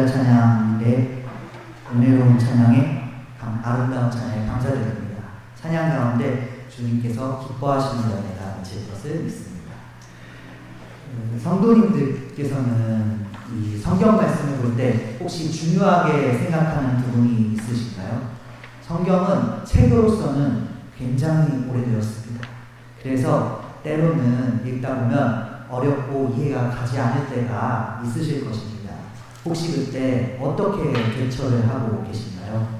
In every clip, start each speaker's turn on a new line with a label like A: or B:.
A: 찬양의 은혜로운 찬양에 아름다운 찬양에 감사드립니다. 찬양 가운데 주님께서 기뻐하시는 은혜가 있을 것을 믿습니다. 성도님들께서는 이 성경 말씀을 볼 때 혹시 중요하게 생각하는 부분이 있으신가요? 성경은 책으로서는 굉장히 오래되었습니다. 그래서 때로는 읽다 보면 어렵고 이해가 가지 않을 때가 있으실 것입니다. 혹시 그때 어떻게 대처를 하고 계신가요?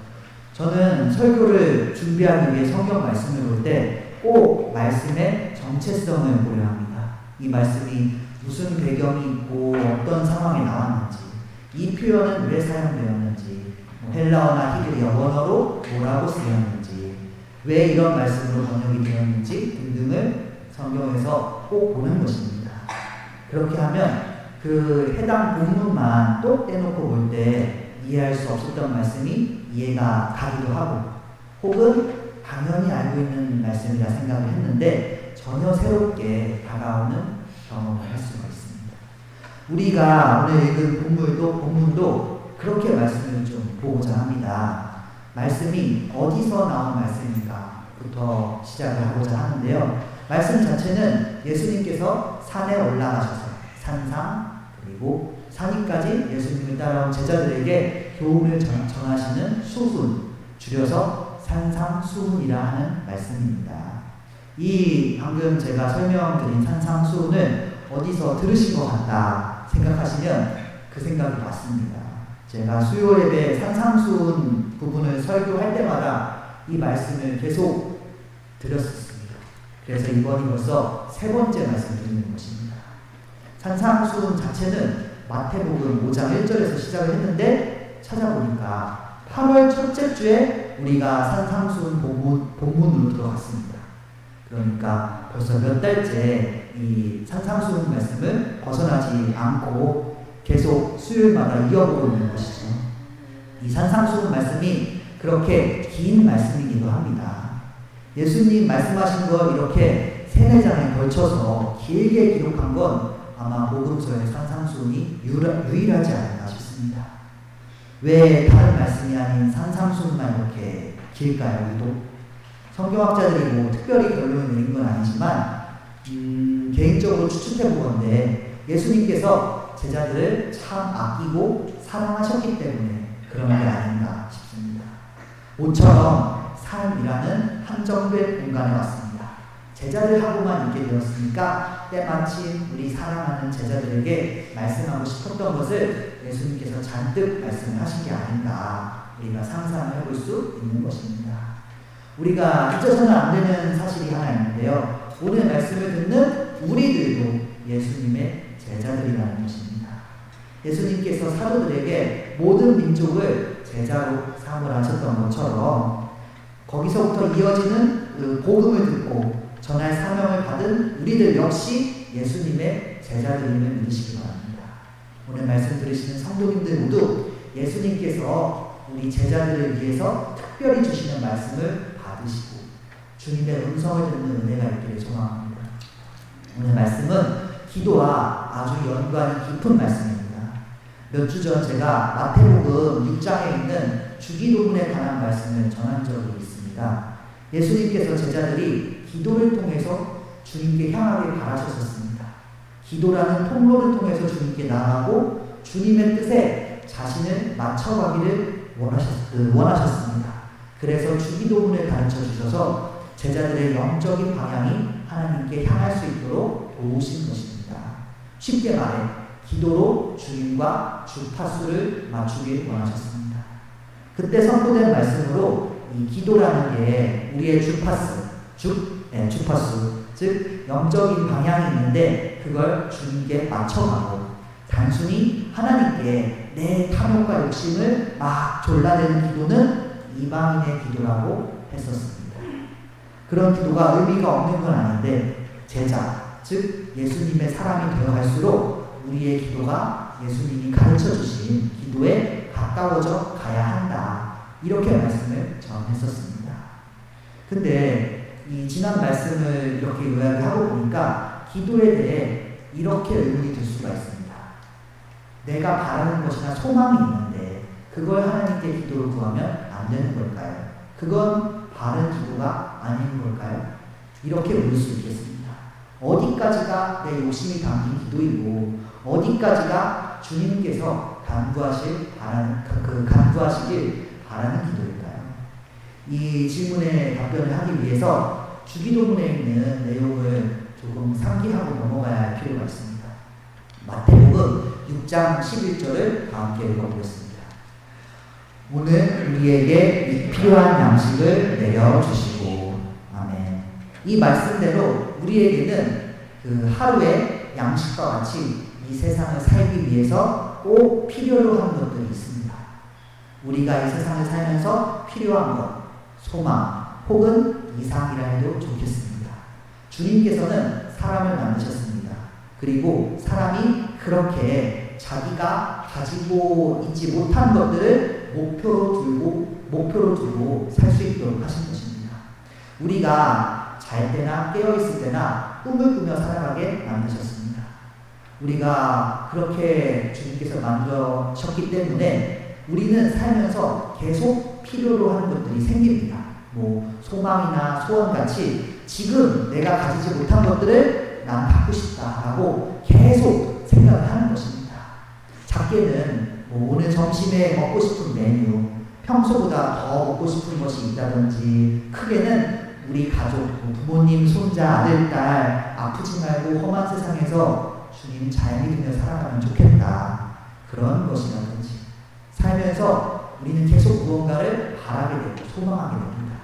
A: 저는 설교를 준비하기 위해 성경 말씀을 볼 때 꼭 말씀의 정체성을 고려합니다. 이 말씀이 무슨 배경이 있고 어떤 상황에 나왔는지, 이 표현은 왜 사용되었는지, 헬라어나 히브리어 원어로 뭐라고 쓰였는지, 왜 이런 말씀으로 번역이 되었는지 등등을 성경에서 꼭 보는 것입니다. 그렇게 하면 그 해당 본문만 또 떼놓고 볼 때 이해할 수 없었던 말씀이 이해가 가기도 하고, 혹은 당연히 알고 있는 말씀이라 생각을 했는데 전혀 새롭게 다가오는 경험을 할 수가 있습니다. 우리가 오늘 읽은 본문도 그렇게 말씀을 좀 보고자 합니다. 말씀이 어디서 나온 말씀인가부터 시작을 하고자 하는데요. 말씀 자체는 예수님께서 산에 올라가셔서 산상 그리고 산위까지 예수님을 따라온 제자들에게 교훈을 전하시는 수훈, 줄여서 산상수훈이라 하는 말씀입니다. 이 방금 제가 설명드린 산상수훈을 어디서 들으신 것 같다 생각하시면 그 생각이 맞습니다. 제가 수요 예배 산상수훈 부분을 설교할 때마다 이 말씀을 계속 드렸었습니다. 그래서 이번이 벌써 세 번째 말씀 드리는 것입니다. 산상수훈 자체는 마태복음 5장 1절에서 시작을 했는데 찾아보니까 8월 첫째 주에 우리가 산상수훈 본문으로 들어갔습니다. 그러니까 벌써 몇 달째 이 산상수훈 말씀을 벗어나지 않고 계속 수요일마다 이어보고 있는 것이죠. 이 산상수훈 말씀이 그렇게 긴 말씀이기도 합니다. 예수님 말씀하신 걸 이렇게 3-4장에 걸쳐서 길게 기록한 건 아마 복음서의 산상수훈이 유일하지 않나 싶습니다. 왜 다른 말씀이 아닌 산상수훈만 이렇게 길까요? 유독 성경학자들이 뭐 특별히 결론을 내린 건 아니지만 개인적으로 추측해보건데 예수님께서 제자들을 참 아끼고 사랑하셨기 때문에 그런 게 아닌가 싶습니다. 모처럼 삶이라는 한정된 공간에 왔습니다. 제자들하고만 있게 되었으니까 때마침 우리 사랑하는 제자들에게 말씀하고 싶었던 것을 예수님께서 잔뜩 말씀을 하신 게 아닌가 우리가 상상을 해볼 수 있는 것입니다. 우리가 잊어서는 안 되는 사실이 하나 있는데요. 오늘 말씀을 듣는 우리들도 예수님의 제자들이라는 것입니다. 예수님께서 사도들에게 모든 민족을 제자로 삼으라 하셨던 것처럼 거기서부터 이어지는 그 복음을 듣고 전할 사명을 받은 우리들 역시 예수님의 제자들임을 믿으시기 바랍니다. 오늘 말씀 들으시는 성도님들 모두 예수님께서 우리 제자들을 위해서 특별히 주시는 말씀을 받으시고 주님의 음성을 듣는 은혜가 있기를 소망합니다. 오늘 말씀은 기도와 아주 연관이 깊은 말씀입니다. 몇 주 전 제가 마태복음 6장에 있는 주기도문에 관한 말씀을 전한 적이 있습니다. 예수님께서 제자들이 기도를 통해서 주님께 향하게 바라셨습니다. 기도라는 통로를 통해서 주님께 나아가고 주님의 뜻에 자신을 맞춰가기를 원하셨습니다. 그래서 주기도문을 가르쳐 주셔서 제자들의 영적인 방향이 하나님께 향할 수 있도록 도우신 것입니다. 쉽게 말해 기도로 주님과 주파수를 맞추길 원하셨습니다. 그때 선포된 말씀으로 이 기도라는 게 우리의 주파수, 즉 영적인 방향이 있는데 그걸 주님께 맞춰가고 단순히 하나님께 내 탐욕과 욕심을 막 졸라대는 기도는 이방인의 기도라고 했었습니다. 그런 기도가 의미가 없는 건 아닌데 제자, 즉 예수님의 사람이 되어갈수록 우리의 기도가 예수님이 가르쳐주신 기도에 가까워져 가야 한다. 이렇게 말씀을 전했었습니다. 근데 이 지난 말씀을 이렇게 요약을 하고 보니까 기도에 대해 이렇게 의문이 들 수가 있습니다. 내가 바라는 것이나 소망이 있는데 그걸 하나님께 기도를 구하면 안 되는 걸까요? 그건 바른 기도가 아닌 걸까요? 이렇게 물 수 있겠습니다. 어디까지가 내 욕심이 담긴 기도이고 어디까지가 주님께서 간구하시길 바라는 기도일까요? 이 질문에 답변을 하기 위해서 주기도문에 있는 내용을 조금 상기하고 넘어가야 할 필요가 있습니다. 마태복음 6장 11절을 다 함께 읽어보겠습니다. 오늘 우리에게 필요한 양식을 내려주시고. 아멘. 이 말씀대로 우리에게는 그 하루의 양식과 같이 이 세상을 살기 위해서 꼭 필요로 하는 것들이 있습니다. 우리가 이 세상을 살면서 필요한 것, 소망 혹은 이상이라 해도 좋겠습니다. 주님께서는 사람을 만드셨습니다. 그리고 사람이 그렇게 자기가 가지고 있지 못한 것들을 목표로 두고 살 수 있도록 하신 것입니다. 우리가 잘 때나 깨어있을 때나 꿈을 꾸며 살아가게 만드셨습니다. 우리가 그렇게 주님께서 만드셨기 때문에 우리는 살면서 계속 필요로 하는 것들이 생깁니다. 소망이나 소원같이 지금 내가 가지지 못한 것들을 난 갖고 싶다라고 계속 생각을 하는 것입니다. 작게는 오늘 점심에 먹고 싶은 메뉴, 평소보다 더 먹고 싶은 것이 있다든지, 크게는 우리 가족, 부모님, 손자, 아들, 딸 아프지 말고 험한 세상에서 주님 잘 믿으며 살아가면 좋겠다, 그런 것이라든지, 살면서 우리는 계속 무언가를 바라게 되고 소망하게 됩니다.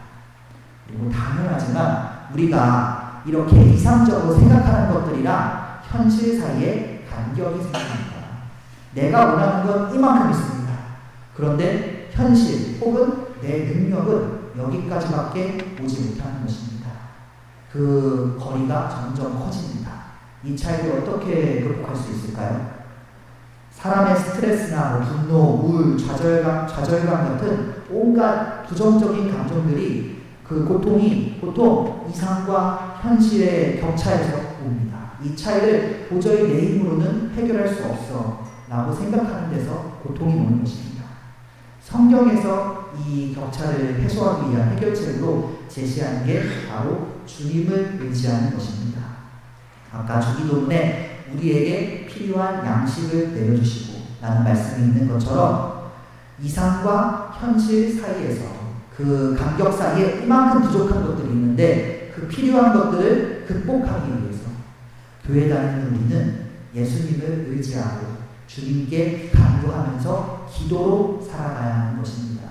A: 그리고 당연하지만 우리가 이렇게 이상적으로 생각하는 것들이랑 현실 사이에 간격이 생깁니다. 내가 원하는 건 이만큼 있습니다. 그런데 현실 혹은 내 능력은 여기까지밖에 오지 못하는 것입니다. 그 거리가 점점 커집니다. 이 차이를 어떻게 극복할 수 있을까요? 사람의 스트레스나 분노, 우울, 좌절감 같은 온갖 부정적인 감정들이 그 고통이 보통 이상과 현실의 격차에서 옵니다. 이 차이를 도저히 내 힘으로는 해결할 수 없어 라고 생각하는 데서 고통이 오는 것입니다. 성경에서 이 격차를 해소하기 위한 해결책으로 제시하는 게 바로 주님을 의지하는 것입니다. 아까 주기도문에 우리에게 필요한 양식을 내려주시고 라는 말씀이 있는 것처럼 이상과 현실 사이에서 그 간격 사이에 이만큼 부족한 것들이 있는데 그 필요한 것들을 극복하기 위해서 교회 다니는 우리는 예수님을 의지하고 주님께 간구하면서 기도로 살아가야 하는 것입니다.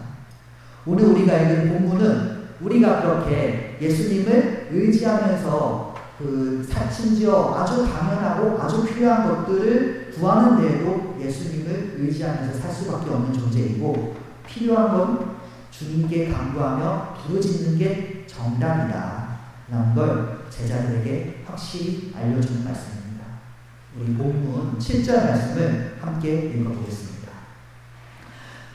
A: 오늘 우리가 읽은 본문은 우리가 그렇게 예수님을 의지하면서 심지어 아주 당연하고 아주 필요한 것들을 구하는 데에도 예수님을 의지하면서 살 수밖에 없는 존재이고, 필요한 건 주님께 간구하며 부르짖는 게 정답이다 라는 걸 제자들에게 확실히 알려주는 말씀입니다. 우리 본문 7절 말씀을 함께 읽어보겠습니다.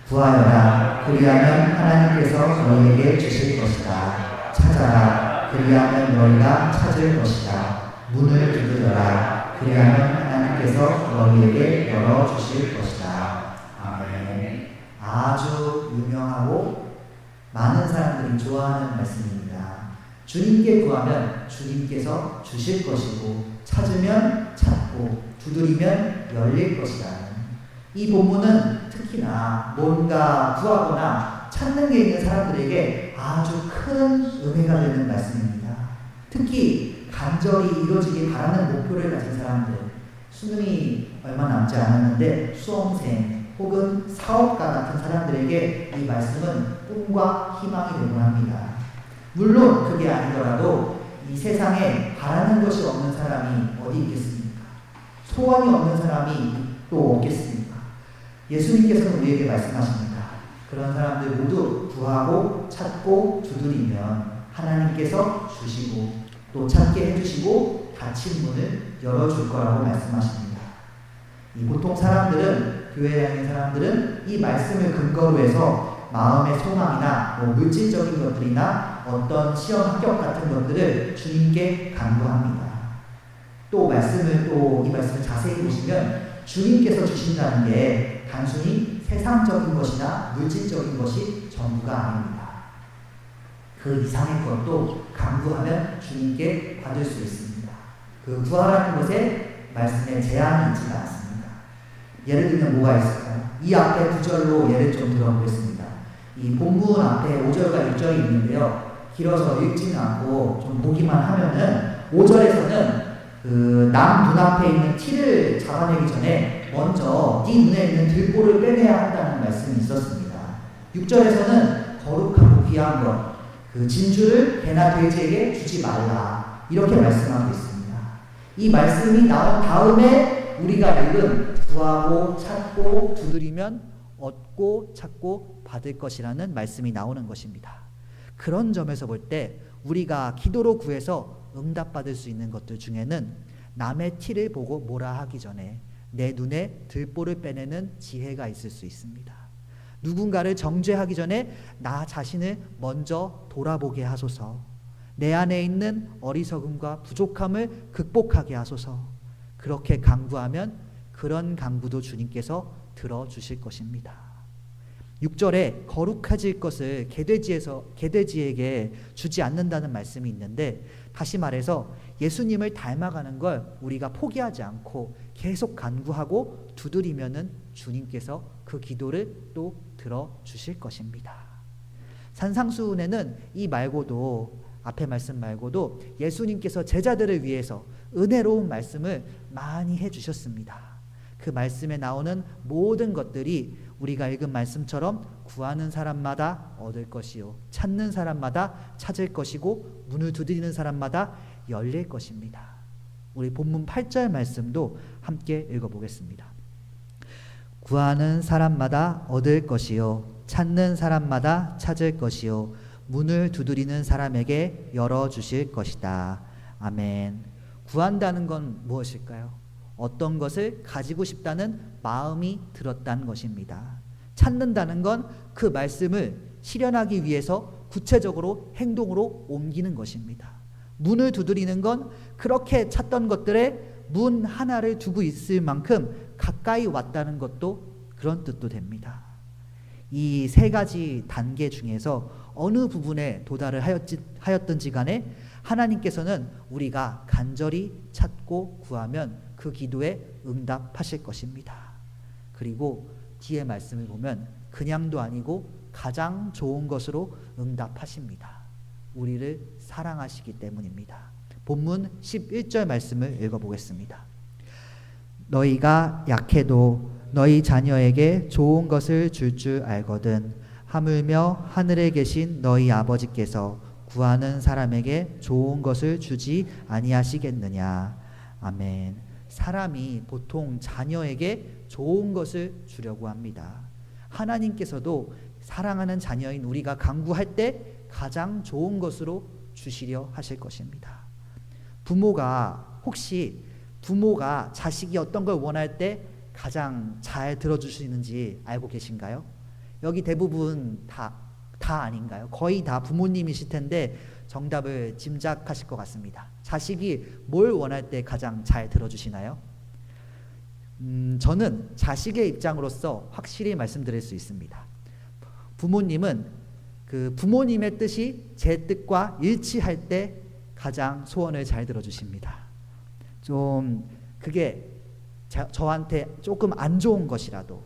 A: 구하여라, 그리하면 하나님께서 너희에게 주실 것이다. 찾아라, 그리하면 너희가 찾을 것이다. 문을 두드려라, 그리하면 하나님께서 너희에게 열어주실 것이다. 아멘. 아주 유명하고 많은 사람들이 좋아하는 말씀입니다. 주님께 구하면 주님께서 주실 것이고, 찾으면 찾고, 두드리면 열릴 것이라는 이 본문은 특히나 뭔가 구하거나 찾는 게 있는 사람들에게 아주 큰 은혜가 되는 말씀입니다. 특히 간절히 이루어지기 바라는 목표를 가진 사람들, 수능이 얼마 남지 않았는데 수험생 혹은 사업가 같은 사람들에게 이 말씀은 꿈과 희망이 되곤 합니다. 물론 그게 아니더라도 이 세상에 바라는 것이 없는 사람이 어디 있겠습니까? 소원이 없는 사람이 또 없겠습니까? 예수님께서는 우리에게 말씀하십니다. 그런 사람들 모두 구하고 찾고 두드리면 하나님께서 주시고 또 찾게 해주시고 닫힌 문을 열어줄 거라고 말씀하십니다. 이 보통 사람들은, 교회에 다니는 사람들은 이 말씀을 근거로 해서 마음의 소망이나 물질적인 것들이나 어떤 시험 합격 같은 것들을 주님께 간구합니다. 또 이 말씀을 자세히 보시면 주님께서 주신다는 게 단순히 세상적인 것이나 물질적인 것이 전부가 아닙니다. 그 이상의 것도 간구하면 주님께 받을 수 있습니다. 그 구하라는 것에 말씀에 제한이 있지가 않습니다. 예를 들면 뭐가 있을까요? 이 앞에 구절로 예를 좀 들어보겠습니다. 이 본문 앞에 5절과 6절이 있는데요. 길어서 읽지는 않고 좀 보기만 하면은 5절에서는 그 남 눈앞에 있는 티를 잡아내기 전에 먼저 네 눈에 있는 들보를 빼내야 한다는 말씀이 있었습니다. 6절에서는 거룩하고 귀한 것, 그 진주를 개나 돼지에게 주지 말라, 이렇게 말씀하고 있습니다. 이 말씀이 나온 다음에 우리가 읽은 구하고 찾고 두드리면 얻고 찾고 받을 것이라는 말씀이 나오는 것입니다. 그런 점에서 볼 때 우리가 기도로 구해서 응답받을 수 있는 것들 중에는 남의 티를 보고 뭐라 하기 전에 내 눈에 들보를 빼내는 지혜가 있을 수 있습니다. 누군가를 정죄하기 전에 나 자신을 먼저 돌아보게 하소서. 내 안에 있는 어리석음과 부족함을 극복하게 하소서. 그렇게 간구하면 그런 간구도 주님께서 들어주실 것입니다. 6절에 거룩해질 것을 개돼지에게 주지 않는다는 말씀이 있는데, 다시 말해서 예수님을 닮아가는 걸 우리가 포기하지 않고 계속 간구하고 두드리면은 주님께서 그 기도를 또 들어주실 것입니다. 산상수훈에는 이 말고도, 앞에 말씀 말고도 예수님께서 제자들을 위해서 은혜로운 말씀을 많이 해주셨습니다. 그 말씀에 나오는 모든 것들이 우리가 읽은 말씀처럼 구하는 사람마다 얻을 것이요, 찾는 사람마다 찾을 것이고, 문을 두드리는 사람마다 열릴 것입니다. 우리 본문 8절 말씀도 함께 읽어보겠습니다. 구하는 사람마다 얻을 것이요, 찾는 사람마다 찾을 것이요, 문을 두드리는 사람에게 열어주실 것이다. 아멘. 구한다는 건 무엇일까요? 어떤 것을 가지고 싶다는 마음이 들었다는 것입니다. 찾는다는 건 그 말씀을 실현하기 위해서 구체적으로 행동으로 옮기는 것입니다. 문을 두드리는 건 그렇게 찾던 것들에 문 하나를 두고 있을 만큼 가까이 왔다는 것도 그런 뜻도 됩니다. 이 세 가지 단계 중에서 어느 부분에 도달을 하였든지 간에 하나님께서는 우리가 간절히 찾고 구하면 그 기도에 응답하실 것입니다. 그리고 뒤에 말씀을 보면 그냥도 아니고 가장 좋은 것으로 응답하십니다. 우리를 사랑하시기 때문입니다. 본문 11절 말씀을 읽어보겠습니다. 너희가 약해도 너희 자녀에게 좋은 것을 줄 알거든 하물며 하늘에 계신 너희 아버지께서 구하는 사람에게 좋은 것을 주지 아니하시겠느냐. 아멘. 사람이 보통 자녀에게 좋은 것을 주려고 합니다. 하나님께서도 사랑하는 자녀인 우리가 간구할 때 가장 좋은 것으로 주시려 하실 것입니다. 혹시 부모가 자식이 어떤 걸 원할 때 가장 잘 들어주시는지 알고 계신가요? 여기 대부분 다 아닌가요? 거의 다 부모님이실 텐데 정답을 짐작하실 것 같습니다. 자식이 뭘 원할 때 가장 잘 들어주시나요? 저는 자식의 입장으로서 확실히 말씀드릴 수 있습니다. 부모님은 그 부모님의 뜻이 제 뜻과 일치할 때 가장 소원을 잘 들어주십니다. 좀 그게 저한테 조금 안 좋은 것이라도,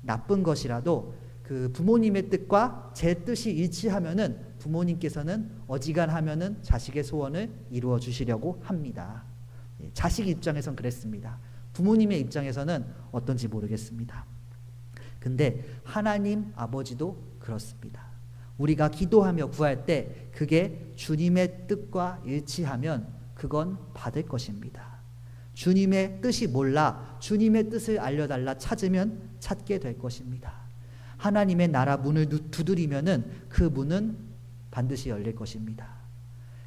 A: 나쁜 것이라도 그 부모님의 뜻과 제 뜻이 일치하면은 부모님께서는 어지간하면은 자식의 소원을 이루어 주시려고 합니다. 자식 입장에선 그랬습니다. 부모님의 입장에서는 어떤지 모르겠습니다. 근데 하나님 아버지도 그렇습니다. 우리가 기도하며 구할 때 그게 주님의 뜻과 일치하면 그건 받을 것입니다. 주님의 뜻이 몰라 주님의 뜻을 알려달라 찾으면 찾게 될 것입니다. 하나님의 나라 문을 두드리면은 그 문은 반드시 열릴 것입니다.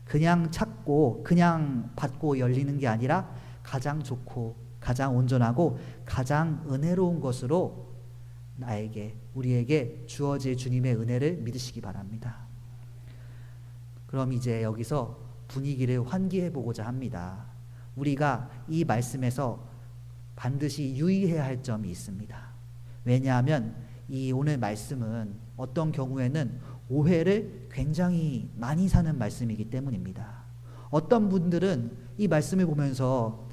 A: 그냥 찾고 그냥 받고 열리는 게 아니라 가장 좋고 가장 온전하고 가장 은혜로운 것으로 우리에게 주어질 주님의 은혜를 믿으시기 바랍니다. 그럼 이제 여기서 분위기를 환기해 보고자 합니다. 우리가 이 말씀에서 반드시 유의해야 할 점이 있습니다. 왜냐하면 이 오늘 말씀은 어떤 경우에는 오해를 굉장히 많이 사는 말씀이기 때문입니다. 어떤 분들은 이 말씀을 보면서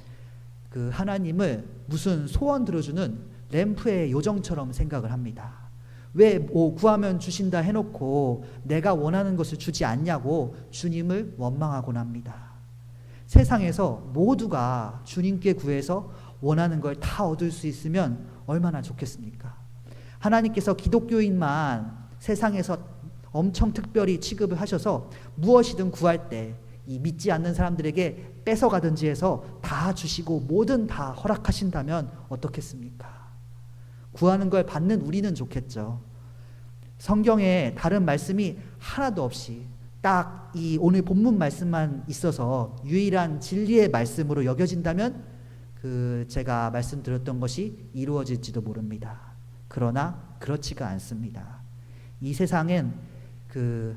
A: 그 하나님을 무슨 소원 들어주는 램프의 요정처럼 생각을 합니다. 왜 구하면 주신다 해놓고 내가 원하는 것을 주지 않냐고 주님을 원망하곤 합니다. 세상에서 모두가 주님께 구해서 원하는 걸 다 얻을 수 있으면 얼마나 좋겠습니까? 하나님께서 기독교인만 세상에서 엄청 특별히 취급을 하셔서 무엇이든 구할 때 이 믿지 않는 사람들에게 뺏어가든지 해서 다 주시고 뭐든 다 허락하신다면 어떻겠습니까? 구하는 걸 받는 우리는 좋겠죠. 성경에 다른 말씀이 하나도 없이 딱 이 오늘 본문 말씀만 있어서 유일한 진리의 말씀으로 여겨진다면 제가 말씀드렸던 것이 이루어질지도 모릅니다. 그러나 그렇지가 않습니다. 이 세상엔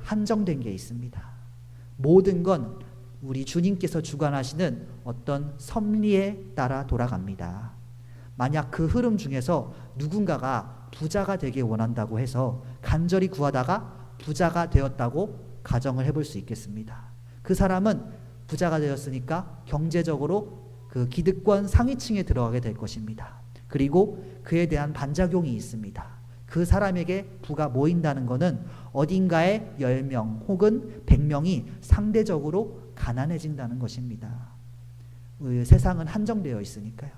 A: 한정된 게 있습니다. 모든 건 우리 주님께서 주관하시는 어떤 섭리에 따라 돌아갑니다. 만약 그 흐름 중에서 누군가가 부자가 되길 원한다고 해서 간절히 구하다가 부자가 되었다고 가정을 해볼 수 있겠습니다. 그 사람은 부자가 되었으니까 경제적으로 그 기득권 상위층에 들어가게 될 것입니다. 그리고 그에 대한 반작용이 있습니다. 그 사람에게 부가 모인다는 것은 어딘가에 10명 혹은 100명이 상대적으로 가난해진다는 것입니다. 세상은 한정되어 있으니까요.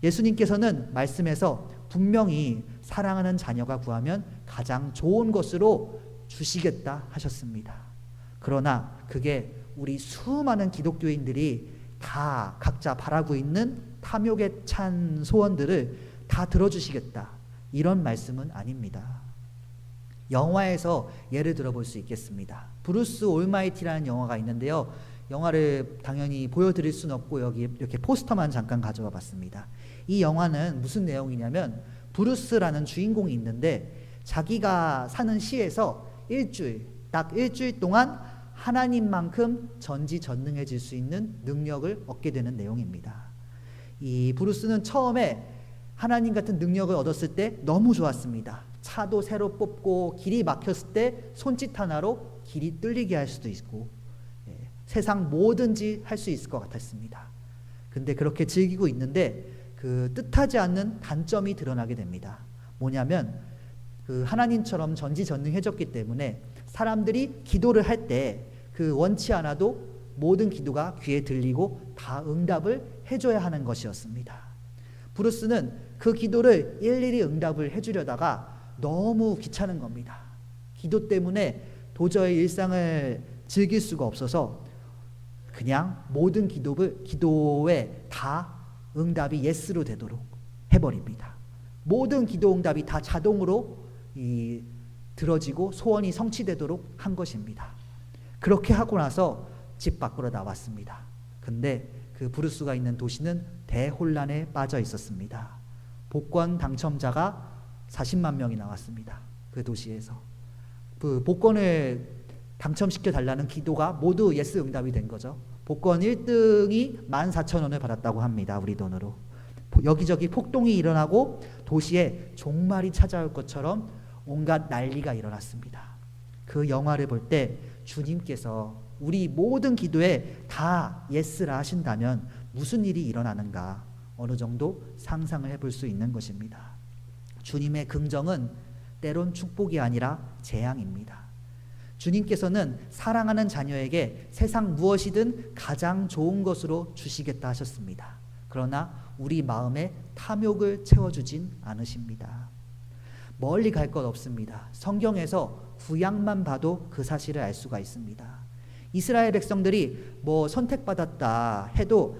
A: 예수님께서는 말씀에서 분명히 사랑하는 자녀가 구하면 가장 좋은 것으로 주시겠다 하셨습니다. 그러나 그게 우리 수많은 기독교인들이 다 각자 바라고 있는 탐욕에 찬 소원들을 다 들어주시겠다, 이런 말씀은 아닙니다. 영화에서 예를 들어볼 수 있겠습니다. 브루스 올마이티라는 영화가 있는데요. 영화를 당연히 보여드릴 수는 없고 여기 이렇게 포스터만 잠깐 가져와 봤습니다. 이 영화는 무슨 내용이냐면 브루스라는 주인공이 있는데 자기가 사는 시에서 딱 일주일 동안 하나님만큼 전지전능해질 수 있는 능력을 얻게 되는 내용입니다. 이 브루스는 처음에 하나님 같은 능력을 얻었을 때 너무 좋았습니다. 차도 새로 뽑고 길이 막혔을 때 손짓 하나로 길이 뚫리게 할 수도 있고 세상 뭐든지 할 수 있을 것 같았습니다. 근데 그렇게 즐기고 있는데 뜻하지 않는 단점이 드러나게 됩니다. 뭐냐면 하나님처럼 전지전능해졌기 때문에 사람들이 기도를 할 때 원치 않아도 모든 기도가 귀에 들리고 다 응답을 해줘야 하는 것이었습니다. 브루스는 그 기도를 일일이 응답을 해주려다가 너무 귀찮은 겁니다. 기도 때문에 도저히 일상을 즐길 수가 없어서 그냥 모든 기도에 다 응답이 예스로 되도록 해버립니다. 모든 기도 응답이 다 자동으로 들어지고 소원이 성취되도록 한 것입니다. 그렇게 하고 나서 집 밖으로 나왔습니다. 근데 그 브루스가 있는 도시는 대혼란에 빠져 있었습니다. 복권 당첨자가 40만 명이 나왔습니다. 그 도시에서 복권을 당첨시켜 달라는 기도가 모두 예스 응답이 된 거죠. 복권 1등이 14,000원을 받았다고 합니다. 우리 돈으로. 여기저기 폭동이 일어나고 도시에 종말이 찾아올 것처럼 온갖 난리가 일어났습니다. 그 영화를 볼 때 주님께서 우리 모든 기도에 다 예스라 하신다면 무슨 일이 일어나는가 어느 정도 상상을 해볼 수 있는 것입니다. 주님의 긍정은 때론 축복이 아니라 재앙입니다. 주님께서는 사랑하는 자녀에게 세상 무엇이든 가장 좋은 것으로 주시겠다 하셨습니다. 그러나 우리 마음에 탐욕을 채워주진 않으십니다. 멀리 갈 것 없습니다. 성경에서 구약만 봐도 그 사실을 알 수가 있습니다. 이스라엘 백성들이 선택받았다 해도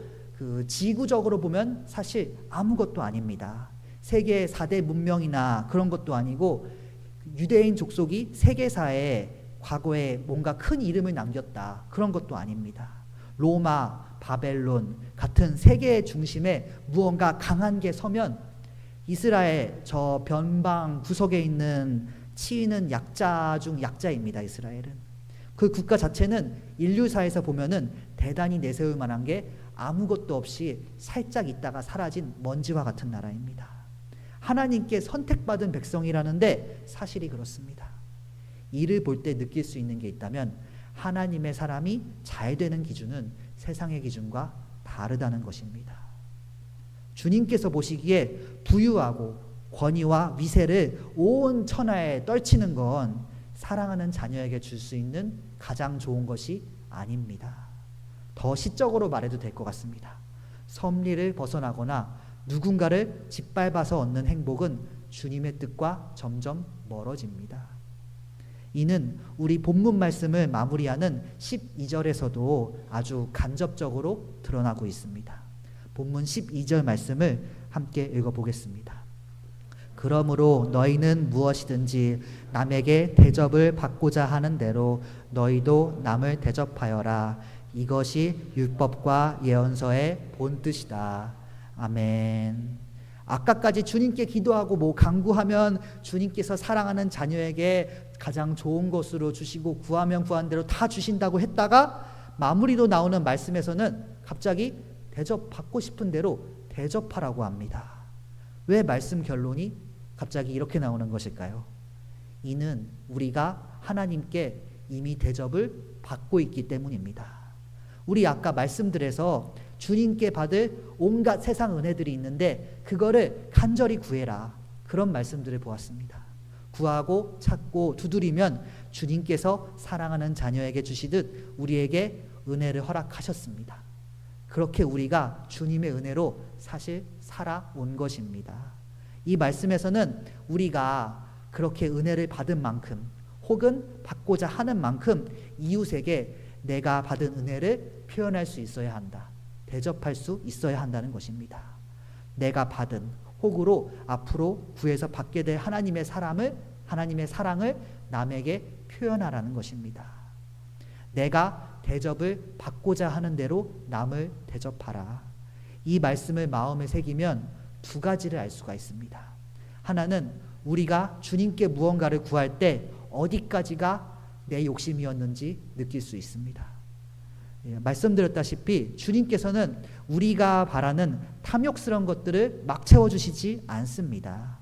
A: 지구적으로 보면 사실 아무것도 아닙니다. 세계 4대 문명이나 그런 것도 아니고 유대인 족속이 세계사에 과거에 뭔가 큰 이름을 남겼다, 그런 것도 아닙니다. 로마, 바벨론 같은 세계의 중심에 무언가 강한 게 서면 이스라엘 저 변방 구석에 있는 치이는 약자 중 약자입니다. 이스라엘은 그 국가 자체는 인류사에서 보면은 대단히 내세울 만한 게 아무것도 없이 살짝 있다가 사라진 먼지와 같은 나라입니다. 하나님께 선택받은 백성이라는데 사실이 그렇습니다. 이를 볼 때 느낄 수 있는 게 있다면 하나님의 사람이 잘 되는 기준은 세상의 기준과 다르다는 것입니다. 주님께서 보시기에 부유하고 권위와 위세를 온 천하에 떨치는 건 사랑하는 자녀에게 줄 수 있는 가장 좋은 것이 아닙니다. 더 시적으로 말해도 될 것 같습니다. 섭리를 벗어나거나 누군가를 짓밟아서 얻는 행복은 주님의 뜻과 점점 멀어집니다. 이는 우리 본문 말씀을 마무리하는 12절에서도 아주 간접적으로 드러나고 있습니다. 본문 12절 말씀을 함께 읽어보겠습니다. 그러므로 너희는 무엇이든지 남에게 대접을 받고자 하는 대로 너희도 남을 대접하여라. 이것이 율법과 예언서의 본뜻이다. 아멘. 아까까지 주님께 기도하고 간구하면 주님께서 사랑하는 자녀에게 가장 좋은 것으로 주시고 구하면 구한 대로 다 주신다고 했다가 마무리로 나오는 말씀에서는 갑자기 대접받고 싶은 대로 대접하라고 합니다. 왜 말씀 결론이 갑자기 이렇게 나오는 것일까요? 이는 우리가 하나님께 이미 대접을 받고 있기 때문입니다. 우리 아까 말씀들에서 주님께 받을 온갖 세상 은혜들이 있는데 그거를 간절히 구해라. 그런 말씀들을 보았습니다. 구하고 찾고 두드리면 주님께서 사랑하는 자녀에게 주시듯 우리에게 은혜를 허락하셨습니다. 그렇게 우리가 주님의 은혜로 사실 살아온 것입니다. 이 말씀에서는 우리가 그렇게 은혜를 받은 만큼 혹은 받고자 하는 만큼 이웃에게 내가 받은 은혜를 표현할 수 있어야 한다. 대접할 수 있어야 한다는 것입니다. 내가 받은 혹으로 앞으로 구해서 받게 될 하나님의 사랑을 남에게 표현하라는 것입니다. 내가 대접을 받고자 하는 대로 남을 대접하라. 이 말씀을 마음에 새기면 두 가지를 알 수가 있습니다. 하나는 우리가 주님께 무언가를 구할 때 어디까지가 내 욕심이었는지 느낄 수 있습니다. 말씀드렸다시피 주님께서는 우리가 바라는 탐욕스러운 것들을 막 채워주시지 않습니다.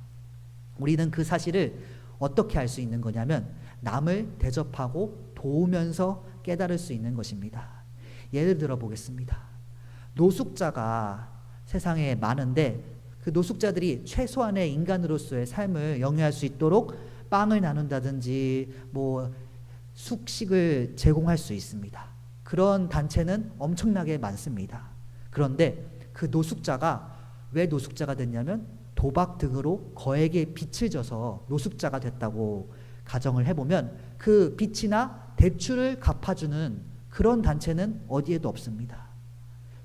A: 우리는 그 사실을 어떻게 알 수 있는 거냐면 남을 대접하고 도우면서 깨달을 수 있는 것입니다. 예를 들어 보겠습니다. 노숙자가 세상에 많은데 그 노숙자들이 최소한의 인간으로서의 삶을 영위할 수 있도록 빵을 나눈다든지 숙식을 제공할 수 있습니다. 그런 단체는 엄청나게 많습니다. 그런데 그 노숙자가 왜 노숙자가 됐냐면 도박 등으로 거액의 빚을 져서 노숙자가 됐다고 가정을 해보면 그 빚이나 대출을 갚아주는 그런 단체는 어디에도 없습니다.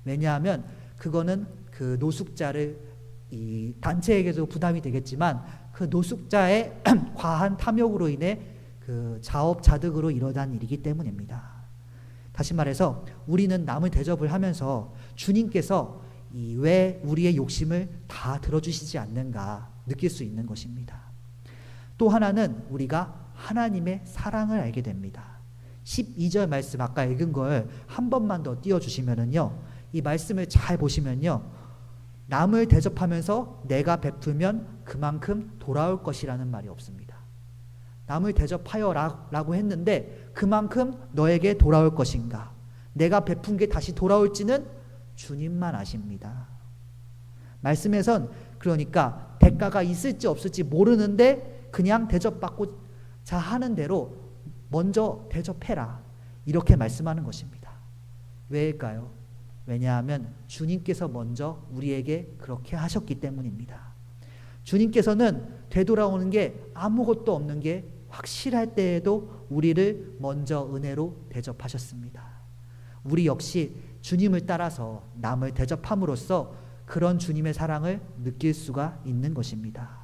A: 왜냐하면 그거는 그 노숙자를 이 단체에게도 부담이 되겠지만 그 노숙자의 과한 탐욕으로 인해 그 자업자득으로 일어난 일이기 때문입니다. 다시 말해서 우리는 남을 대접을 하면서 주님께서 왜 우리의 욕심을 다 들어주시지 않는가 느낄 수 있는 것입니다. 또 하나는 우리가 하나님의 사랑을 알게 됩니다. 12절 말씀 아까 읽은 걸 한 번만 더 띄워주시면은요, 이 말씀을 잘 보시면요, 남을 대접하면서 내가 베풀면 그만큼 돌아올 것이라는 말이 없습니다. 남을 대접하여 라고 했는데 그만큼 너에게 돌아올 것인가, 내가 베푼 게 다시 돌아올지는 주님만 아십니다. 말씀에선 그러니까 대가가 있을지 없을지 모르는데 그냥 대접받고자 하는 대로 먼저 대접해라, 이렇게 말씀하는 것입니다. 왜일까요? 왜냐하면 주님께서 먼저 우리에게 그렇게 하셨기 때문입니다. 주님께서는 되돌아오는 게 아무것도 없는 게 확실할 때에도 우리를 먼저 은혜로 대접하셨습니다. 우리 역시 주님을 따라서 남을 대접함으로써 그런 주님의 사랑을 느낄 수가 있는 것입니다.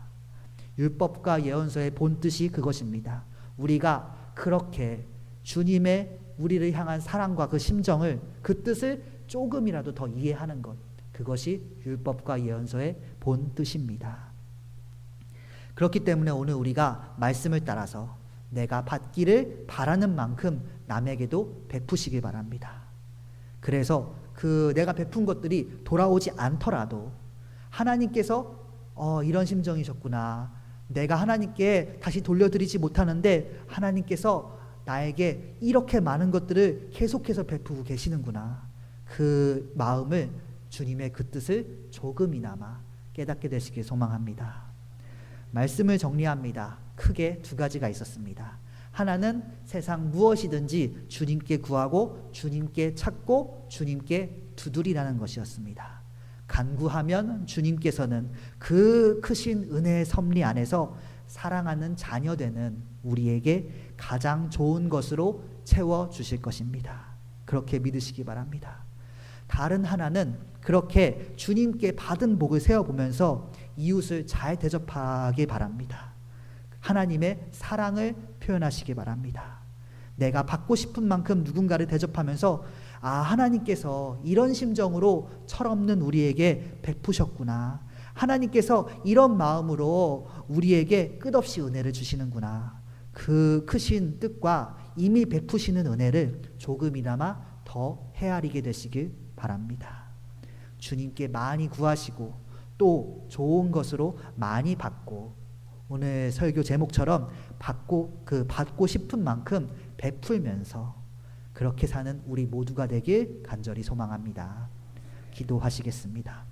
A: 율법과 예언서의 본뜻이 그것입니다. 우리가 그렇게 주님의 우리를 향한 사랑과 그 심정을, 그 뜻을 조금이라도 더 이해하는 것, 그것이 율법과 예언서의 본뜻입니다. 그렇기 때문에 오늘 우리가 말씀을 따라서 내가 받기를 바라는 만큼 남에게도 베푸시길 바랍니다. 그래서 내가 베푼 것들이 돌아오지 않더라도 하나님께서 이런 심정이셨구나. 내가 하나님께 다시 돌려드리지 못하는데 하나님께서 나에게 이렇게 많은 것들을 계속해서 베푸고 계시는구나. 그 마음을, 주님의 그 뜻을 조금이나마 깨닫게 되시길 소망합니다. 말씀을 정리합니다. 크게 두 가지가 있었습니다. 하나는 세상 무엇이든지 주님께 구하고 주님께 찾고 주님께 두드리라는 것이었습니다. 간구하면 주님께서는 그 크신 은혜의 섭리 안에서 사랑하는 자녀되는 우리에게 가장 좋은 것으로 채워주실 것입니다. 그렇게 믿으시기 바랍니다. 다른 하나는 그렇게 주님께 받은 복을 세어보면서 이웃을 잘 대접하기 바랍니다. 하나님의 사랑을 표현하시기 바랍니다. 내가 받고 싶은 만큼 누군가를 대접하면서 하나님께서 이런 심정으로 철없는 우리에게 베푸셨구나. 하나님께서 이런 마음으로 우리에게 끝없이 은혜를 주시는구나. 그 크신 뜻과 이미 베푸시는 은혜를 조금이나마 더 헤아리게 되시길 바랍니다. 주님께 많이 구하시고 또 좋은 것으로 많이 받고, 오늘 설교 제목처럼 받고 싶은 만큼 베풀면서 그렇게 사는 우리 모두가 되길 간절히 소망합니다. 기도하시겠습니다.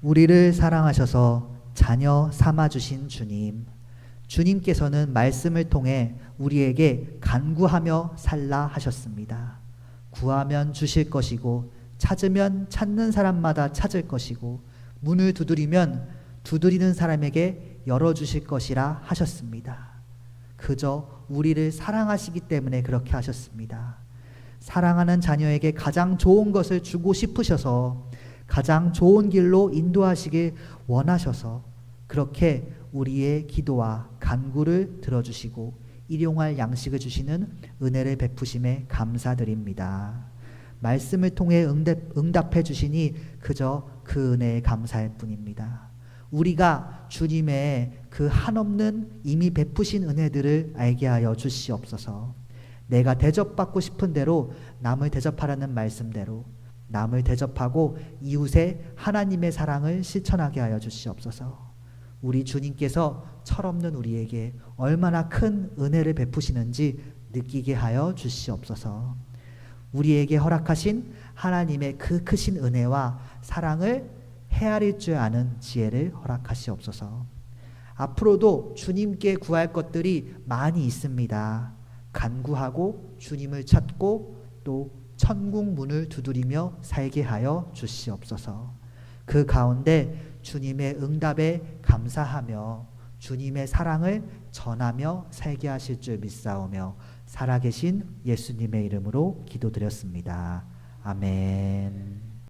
A: 우리를 사랑하셔서 자녀 삼아주신 주님, 주님께서는 말씀을 통해 우리에게 간구하며 살라 하셨습니다. 구하면 주실 것이고 찾으면 찾는 사람마다 찾을 것이고 문을 두드리면 두드리는 사람에게 열어주실 것이라 하셨습니다. 그저 우리를 사랑하시기 때문에 그렇게 하셨습니다. 사랑하는 자녀에게 가장 좋은 것을 주고 싶으셔서 가장 좋은 길로 인도하시길 원하셔서 그렇게 우리의 기도와 간구를 들어주시고 일용할 양식을 주시는 은혜를 베푸심에 감사드립니다. 말씀을 통해 응답해 주시니 그저 그 은혜에 감사할 뿐입니다. 우리가 주님의 그 한없는 이미 베푸신 은혜들을 알게 하여 주시옵소서. 내가 대접받고 싶은 대로 남을 대접하라는 말씀대로 남을 대접하고 이웃의 하나님의 사랑을 실천하게 하여 주시옵소서. 우리 주님께서 철없는 우리에게 얼마나 큰 은혜를 베푸시는지 느끼게 하여 주시옵소서. 우리에게 허락하신 하나님의 그 크신 은혜와 사랑을 헤아릴 줄 아는 지혜를 허락하시옵소서. 앞으로도 주님께 구할 것들이 많이 있습니다. 간구하고 주님을 찾고 또 천국 문을 두드리며 살게 하여 주시옵소서. 그 가운데 주님의 응답에 감사하며 주님의 사랑을 전하며 살게 하실 줄 믿사오며 살아계신 예수님의 이름으로 기도드렸습니다. 아멘.